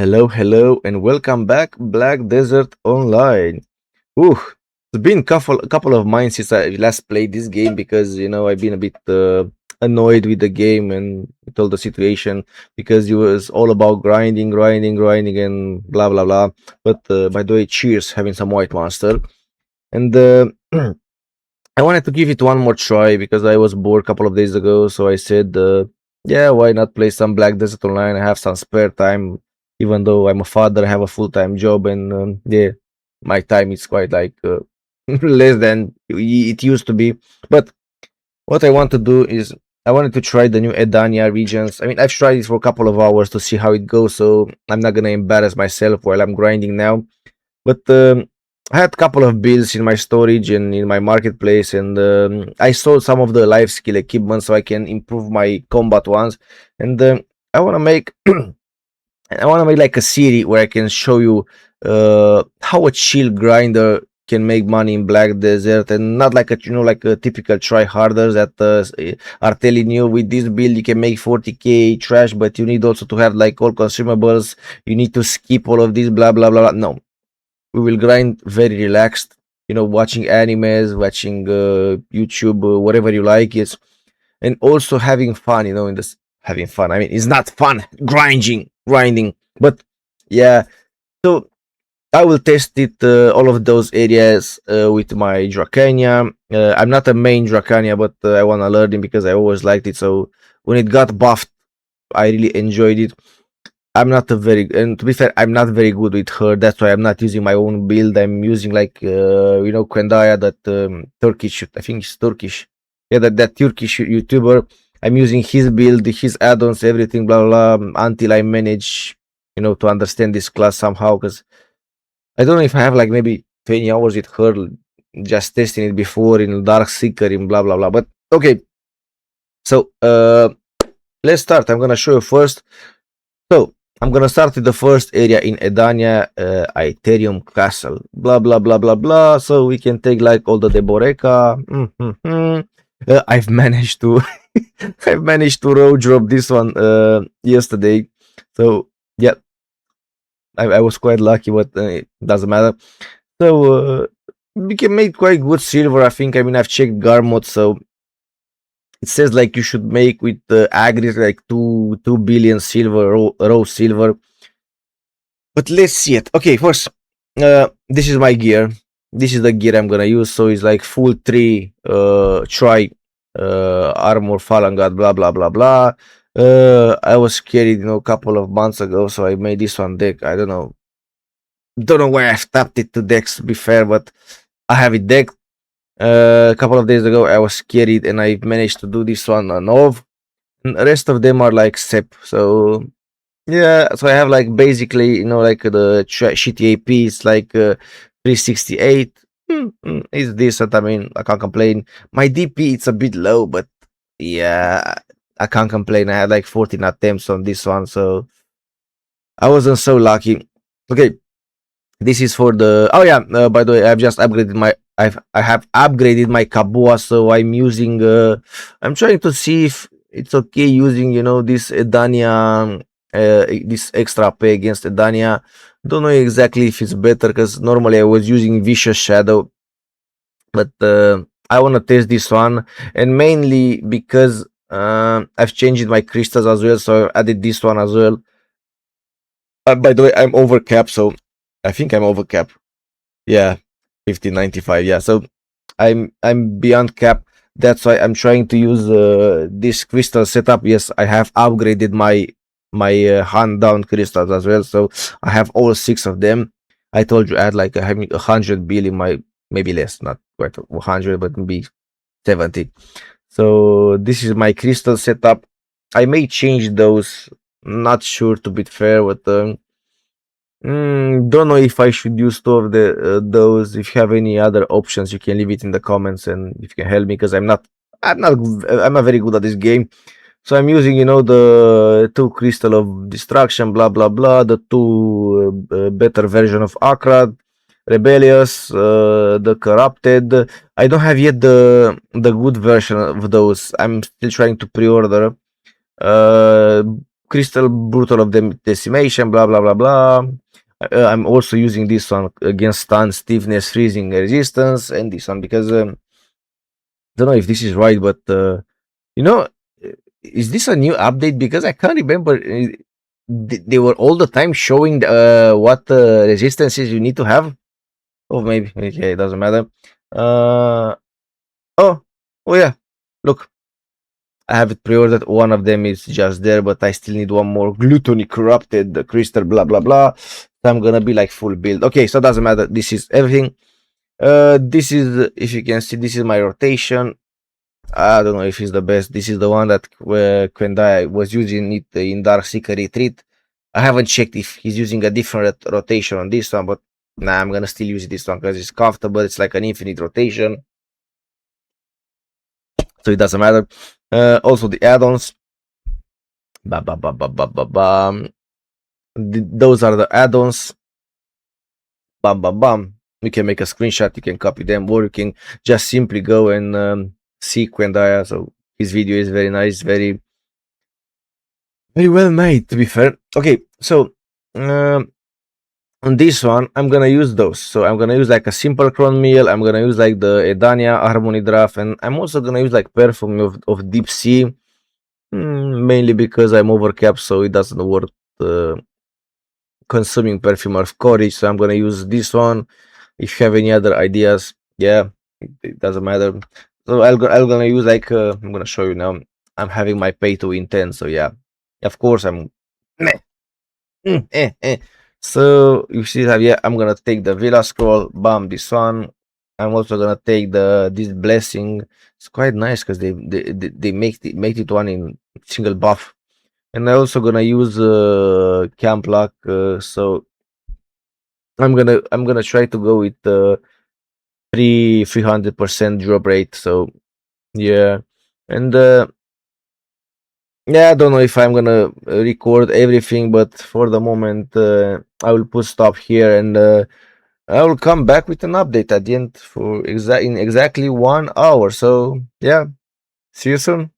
Hello, and welcome back, Black Desert Online. Ooh, it's been couple of months since I last played this game because I've been a bit annoyed with the game and with all the situation because it was all about grinding, and blah blah blah. But by the way, cheers, having some white monster, and I wanted to give it one more try because I was bored a couple of days ago. So I said, yeah, why not play some Black Desert Online? I have some spare time, even though I'm a father, I have a full time job, and yeah, my time is quite like less than it used to be. But what I want to do is I wanted to try the new Edania regions. I mean, I've tried it for a couple of hours to see how it goes, so I'm not gonna embarrass myself while I'm grinding now. But I had a couple of builds in my storage and in my marketplace, and I sold some of the life skill equipment so I can improve my combat ones. And I want to make I want to make like a series where I can show you how a chill grinder can make money in Black Desert, and not like a like a typical try harders that are telling you with this build you can make 40k trash, but you need also to have like all consumables. You need to skip all of this blah blah blah. No, we will grind very relaxed, watching animes, watching YouTube, whatever you like is, and also having fun, in this having fun. I mean, it's not fun grinding, but yeah. So I will test it, all of those areas with my Dracania. I'm not a main Dracania, but I want to learn it because I always liked it. So when it got buffed, I really enjoyed it. I'm not a very, and to be fair, I'm not very good with her. That's why I'm not using my own build. I'm using like Kwendaya, that Turkish. I think it's Turkish. Yeah, that Turkish YouTuber. I'm using his build, his add-ons, everything, blah blah, until I manage, to understand this class somehow. Because I don't know if I have like maybe 20 hours with her, just testing it before in Dark Seeker in blah blah blah. But okay, so let's start. I'm gonna show you first. So I'm gonna start with the first area in Edania, Aetherion Castle. Blah blah blah blah blah. So we can take like all the Deboreka. I've managed to I've managed to row drop this one yesterday. So yeah, I was quite lucky, but it doesn't matter. So we can make quite good silver, I think. I mean, I've checked Garmod, so it says like you should make with the aggregate like 2 billion silver, raw silver. But let's see it. Okay, first, this is my gear. This is the gear I'm gonna use. So it's like full 3 try armor, fallen god, blah blah blah blah. I was carried, a couple of months ago, so I made this one deck. I don't know why I've tapped it to decks, to be fair, but I have it decked. A couple of days ago, I was carried and I managed to do this one on Ov. And the rest of them are like SEP. So yeah, so I have like basically, like the shitty AP is like 368. It's decent. I mean, I can't complain. My DP it's a bit low, but yeah, I can't complain. I had like 14 attempts on this one, so I wasn't so lucky. Okay, this is for the. Oh yeah, by the way, I've just upgraded my. I have upgraded my Kabua, so I'm using. I'm trying to see if it's okay using this Edania, this extra pay against Edania. Don't know exactly if it's better because normally I was using Vicious Shadow, but I want to test this one, and mainly because I've changed my crystals as well, so I added this one as well. By the way, I'm over cap, so I think I'm over cap. Yeah, 1595. Yeah, so I'm beyond cap. That's why I'm trying to use this crystal setup. Yes, I have upgraded my hand down crystals as well, so I have all 6 of them. I told you I had like having 100 bill in my, maybe less, not quite 100, but maybe 70. So this is my crystal setup. I may change those. Not sure, to be fair, but don't know if I should use 2 of the those. If you have any other options, you can leave it in the comments, and if you can help me, because I'm not very good at this game. So I'm using, the 2 crystal of destruction, blah blah blah, the 2 better version of Akrad, rebellious, the corrupted. I don't have yet the good version of those. I'm still trying to pre-order. crystal brutal of decimation, blah blah blah blah. I'm also using this one against stun, stiffness, freezing, resistance, and this one because don't know if this is right, but you know, is this a new update? Because I can't remember. They were all the time showing what resistances you need to have. Oh, maybe okay, it doesn't matter. Oh, oh yeah. Look, I have it pre-ordered. One of them is just there, but I still need one more. Gluttony corrupted, the crystal, blah blah blah. So I'm gonna be like full build. Okay, so it doesn't matter. This is everything. This is, if you can see, this is my rotation. I don't know if it's the best. This is the one that Quendai was using it in Dark Seeker Retreat. I haven't checked if he's using a different rotation on this one, but nah, I'm gonna still use this one because it's comfortable. It's like an infinite rotation, so it doesn't matter. Also the add-ons. Those are the add-ons. Bam bam bam. You can make a screenshot. You can copy them, or you can just simply go and see Quendaya. So his video is very nice, very well made, to be fair. Okay, so on this one I'm gonna use those. So I'm gonna use like a simple cron meal. I'm gonna use like the Edania Harmony Draft, and I'm also gonna use like perfume of Deep Sea, mainly because I'm overcapped, so it doesn't worth consuming perfume of courage. So I'm gonna use this one. If you have any other ideas, yeah, it doesn't matter. So I'm gonna use like I'm gonna show you now. I'm having my pay to win 10, so yeah, of course I'm so you see that, yeah, I'm gonna take the Villa Scroll, bam, this one. I'm also gonna take this blessing. It's quite nice because they make it one in single buff. And I'm also gonna use Camp Lock, so I'm gonna try to go with 300% drop rate. So yeah, and yeah, I don't know if I'm gonna record everything, but for the moment I will put stop here, and I will come back with an update at the end for in exactly 1 hour. So yeah, see you soon.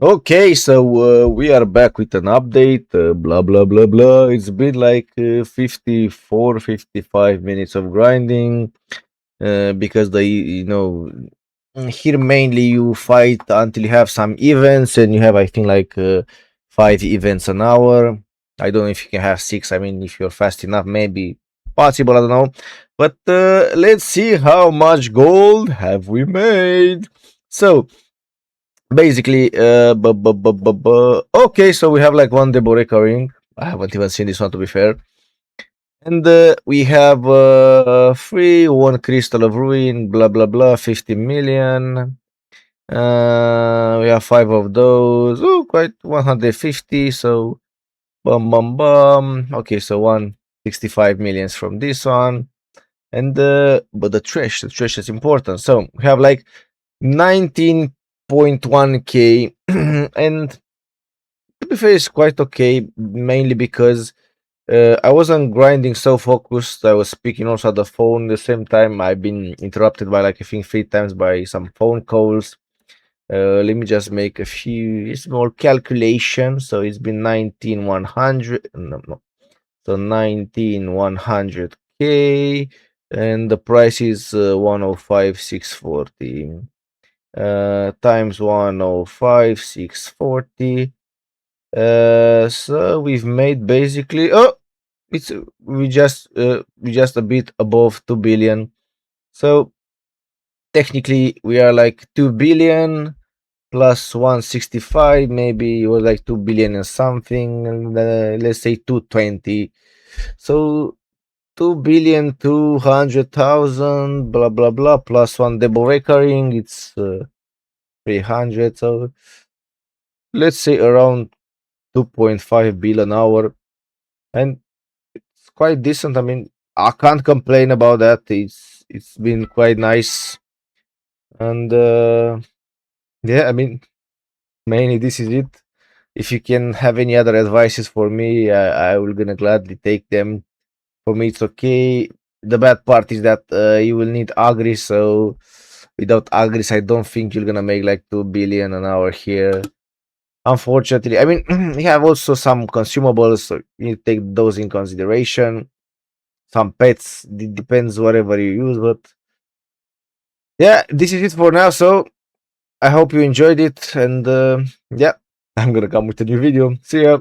Okay, so we are back with an update. Blah blah blah blah. It's been like 54, 55 minutes of grinding. Because here mainly you fight until you have some events, and you have I think like 5 events an hour. I don't know if you can have 6. I mean, if you're fast enough, maybe possible. I don't know, but let's see how much gold have we made. So basically, okay, so we have like one Deboreka ring. I haven't even seen this one, to be fair. And we have free one crystal of ruin, blah blah blah, 50 million. We have 5 of those. Oh, quite 150. So bum bum bum. Okay, so 165 millions from this one. And but the trash is important. So we have like 19.1k and to be fair, it's quite okay, mainly because I wasn't grinding so focused. I was speaking also at the phone. At the same time, I've been interrupted by like I think 3 times by some phone calls. Let me just make a few small calculations. So it's been 19,100. No, no. So 19,100k, and the price is 105,640. Times 105,640. So we've made basically it's we just a bit above 2 billion. So technically we are like 2 billion plus 165, maybe it was like 2 billion and something, and let's say 220. So 2 billion 200,000 blah blah blah plus one double recurring, it's 300. So let's say around 2.5 billion hour, and it's quite decent. I mean, I can't complain about that. It's been quite nice, and yeah, I mean, mainly this is it. If you can have any other advices for me, I will gonna gladly take them. For me, it's okay. The bad part is that you will need agri, so without agris, I don't think you're gonna make like 2 billion an hour here. Unfortunately, I mean, we have also some consumables, so you need to take those in consideration. Some pets, it depends whatever you use, but yeah, this is it for now. So I hope you enjoyed it, and yeah, I'm gonna come with a new video. See ya.